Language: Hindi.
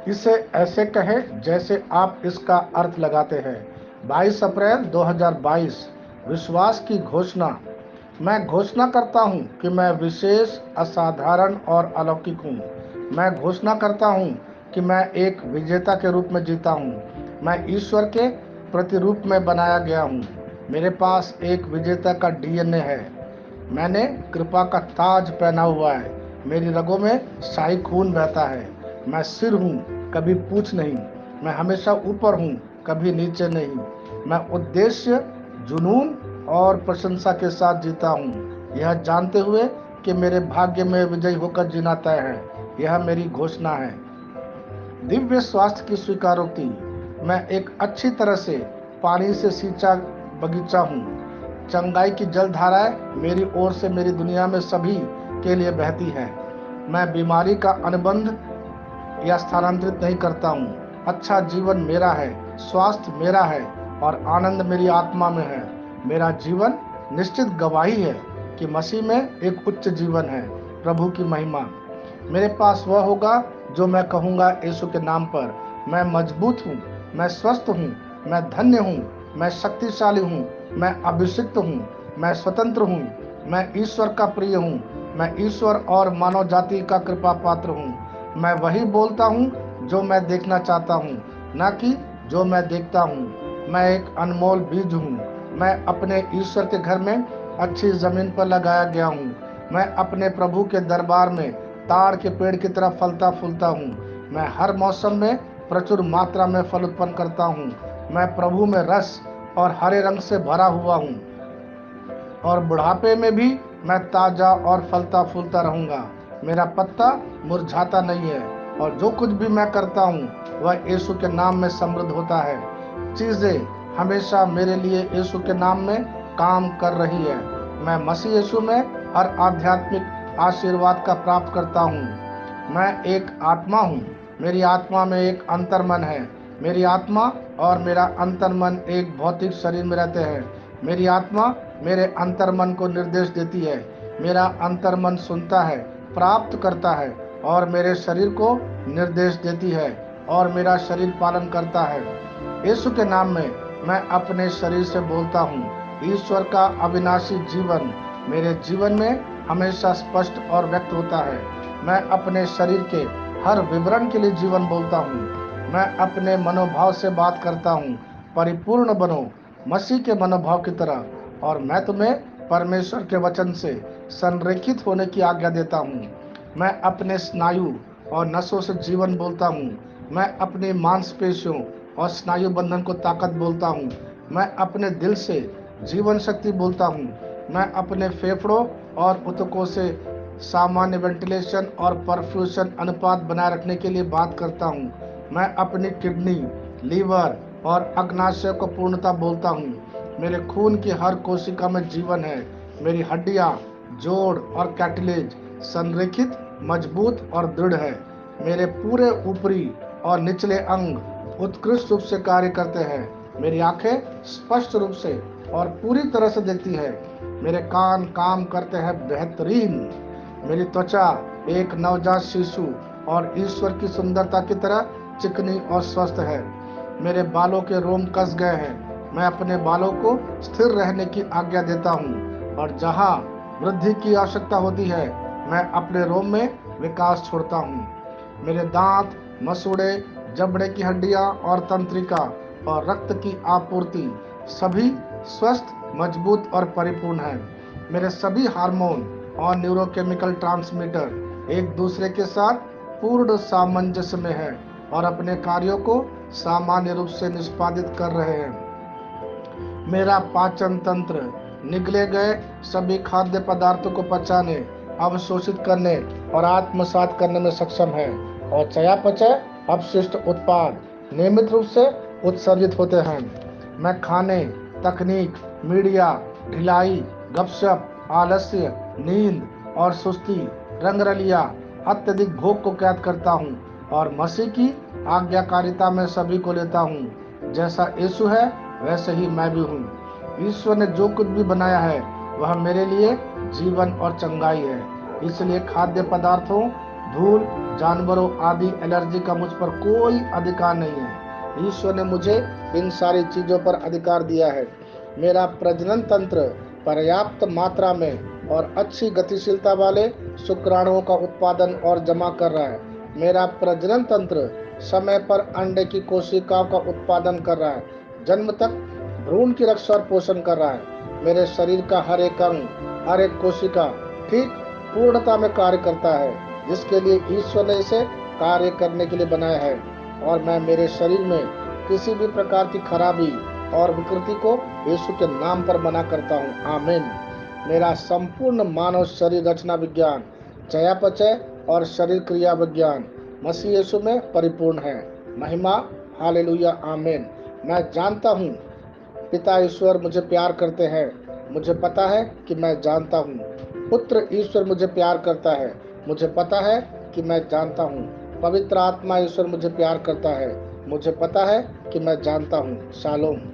इसे ऐसे कहें जैसे आप इसका अर्थ लगाते हैं। 22 अप्रैल 2022। विश्वास की घोषणा। मैं घोषणा करता हूँ कि मैं विशेष, असाधारण और अलौकिक हूँ। मैं घोषणा करता हूँ कि मैं एक विजेता के रूप में जीता हूँ। मैं ईश्वर के प्रतिरूप में बनाया गया हूँ। मेरे पास एक विजेता का डीएनए है। मैंने कृपा का ताज पहना हुआ है। मेरी रगों में शाही खून बहता है। मैं सिर हूँ, कभी पूंछ नहीं। मैं हमेशा ऊपर हूँ, कभी नीचे नहीं। मैं उद्देश्य, जुनून और प्रशंसा के साथ जीता हूँ, यह जानते हुए कि मेरे भाग्य में विजयी होकर जीना तय है। यह मेरी घोषणा है। दिव्य स्वास्थ्य की स्वीकारोक्ति। मैं एक अच्छी तरह से पानी से सींचा बगीचा हूँ। चंगाई की जल धाराएं मेरी ओर से मेरी दुनिया में सभी के लिए बहती है। मैं बीमारी का अनुबंध या स्थानांतरित नहीं करता हूँ। अच्छा जीवन मेरा है, स्वास्थ्य मेरा है और आनंद मेरी आत्मा में है। मेरा जीवन निश्चित गवाही है कि मसीह में एक उच्च जीवन है। प्रभु की महिमा। मेरे पास वह होगा जो मैं कहूँगा यीशु के नाम पर। मैं मजबूत हूँ, मैं स्वस्थ हूँ, मैं धन्य हूँ, मैं शक्तिशाली हूँ, मैं अभिषिक्त हूँ, मैं स्वतंत्र हूँ, मैं ईश्वर का प्रिय हूँ, मैं ईश्वर और मानव जाति का कृपा पात्र हूँ। मैं वही बोलता हूँ जो मैं देखना चाहता हूँ, न कि जो मैं देखता हूँ। मैं एक अनमोल बीज हूँ। मैं अपने ईश्वर के घर में अच्छी जमीन पर लगाया गया हूँ। मैं अपने प्रभु के दरबार में ताड़ के पेड़ की तरह फलता फूलता हूँ। मैं हर मौसम में प्रचुर मात्रा में फल उत्पन्न करता हूँ। मैं प्रभु में रस और हरे रंग से भरा हुआ हूँ और बुढ़ापे में भी मैं ताजा और फलता फूलता रहूंगा। मेरा पत्ता मुरझाता नहीं है और जो कुछ भी मैं करता हूँ वह यीशु के नाम में समृद्ध होता है। चीजें हमेशा मेरे लिए यीशु के नाम में काम कर रही है। मैं मसीह यीशु में हर आध्यात्मिक आशीर्वाद का प्राप्त करता हूँ। मैं एक आत्मा हूँ। मेरी आत्मा में एक अंतर्मन है। मेरी आत्मा और मेरा अंतर्मन एक भौतिक शरीर में रहते हैं। मेरी आत्मा मेरे अंतर्मन को निर्देश देती है। मेरा अंतर्मन सुनता है, प्राप्त करता है और मेरे शरीर को निर्देश देती है और मेरा शरीर पालन करता है। यीशु के नाम में मैं अपने शरीर से बोलता हूँ। ईश्वर का अविनाशी जीवन मेरे जीवन में हमेशा स्पष्ट और व्यक्त होता है। मैं अपने शरीर के हर विवरण के लिए जीवन बोलता हूँ। मैं अपने मनोभाव से बात करता हूँ। परिपूर्ण बनो मसीह के मनोभाव की तरह। और मैं तुम्हें परमेश्वर के वचन से संरेखित होने की आज्ञा देता हूँ। मैं अपने स्नायु और नसों से जीवन बोलता हूँ। मैं अपनी मांसपेशियों और स्नायु बंधन को ताकत बोलता हूँ। मैं अपने दिल से जीवन शक्ति बोलता हूँ। मैं अपने फेफड़ों और ऊतकों से सामान्य वेंटिलेशन और परफ्यूशन अनुपात बनाए रखने के लिए बात करता हूँ। मैं अपनी किडनी, लीवर और अग्नाशय को पूर्णता बोलता हूँ। मेरे खून की हर कोशिका में जीवन है। मेरी हड्डियाँ, जोड़ और कैटिलेज संरेखित, मजबूत और दृढ़ है। मेरे पूरे ऊपरी और निचले अंग उत्कृष्ट रूप से कार्य करते हैं। मेरी आंखें स्पष्ट रूप से और पूरी तरह से देखती है। मेरे कान काम करते हैं बेहतरीन। मेरी त्वचा एक नवजात शिशु और ईश्वर की सुंदरता की तरह चिकनी और स्वस्थ है। मेरे बालों के रोम कस गए हैं। मैं अपने बालों को स्थिर रहने की आज्ञा देता हूँ और जहाँ वृद्धि की आवश्यकता होती है मैं अपने रोम में विकास छोड़ता हूँ। मेरे दांत, मसूड़े, जबड़े की हड्डियां और तंत्रिका और रक्त की आपूर्ति सभी स्वस्थ, मजबूत और परिपूर्ण हैं। मेरे सभी हार्मोन और न्यूरोकेमिकल ट्रांसमीटर एक दूसरे के साथ पूर्ण सामंजस्य में है और अपने कार्यों को सामान्य रूप से निष्पादित कर रहे हैं। मेरा पाचन तंत्र निगले गए सभी खाद्य पदार्थों को पचाने, अवशोषित करने और आत्मसात करने में सक्षम है और चयापचय अपशिष्ट उत्पाद नियमित रूप से उत्सर्जित होते हैं। मैं खाने, तकनीक, मीडिया, ढिलाई, गपशप, आलस्य, नींद और सुस्ती, रंगरलिया, अत्यधिक भोग को कैद करता हूँ और मसीह की आज्ञाकारिता में सभी को लेता हूँ। जैसा यीशु है वैसे ही मैं भी हूँ। ईश्वर ने जो कुछ भी बनाया है वह मेरे लिए जीवन और चंगाई है। इसलिए खाद्य पदार्थों, धूल, जानवरों आदि एलर्जी का मुझ पर कोई अधिकार नहीं है। ईश्वर ने मुझे इन सारी चीजों पर अधिकार दिया है। मेरा प्रजनन तंत्र पर्याप्त मात्रा में और अच्छी गतिशीलता वाले शुक्राणुओं का उत्पादन और जमा कर रहा है। मेरा प्रजनन तंत्र समय पर अंडे की कोशिकाओं का उत्पादन कर रहा है, जन्म तक भ्रूण की रक्षा और पोषण कर रहा है। मेरे शरीर का हर एक अंग, हर एक कोशिका ठीक पूर्णता में कार्य करता है, जिसके लिए ईश्वर ने इसे कार्य करने के लिए बनाया है। और मैं मेरे शरीर में किसी भी प्रकार की खराबी और विकृति को यीशु के नाम पर मना करता हूँ। आमीन। मेरा संपूर्ण मानव शरीर रचना विज्ञान, चयापचय और शरीर क्रिया विज्ञान मसीह यीशु में परिपूर्ण है। महिमा, हालेलुया, आमीन। मैं जानता हूँ पिता ईश्वर मुझे प्यार करते हैं। मुझे पता है कि मैं जानता हूँ पुत्र ईश्वर मुझे प्यार करता है। मुझे पता है कि मैं जानता हूँ पवित्र आत्मा ईश्वर मुझे प्यार करता है। मुझे पता है कि मैं जानता हूँ। शालोम।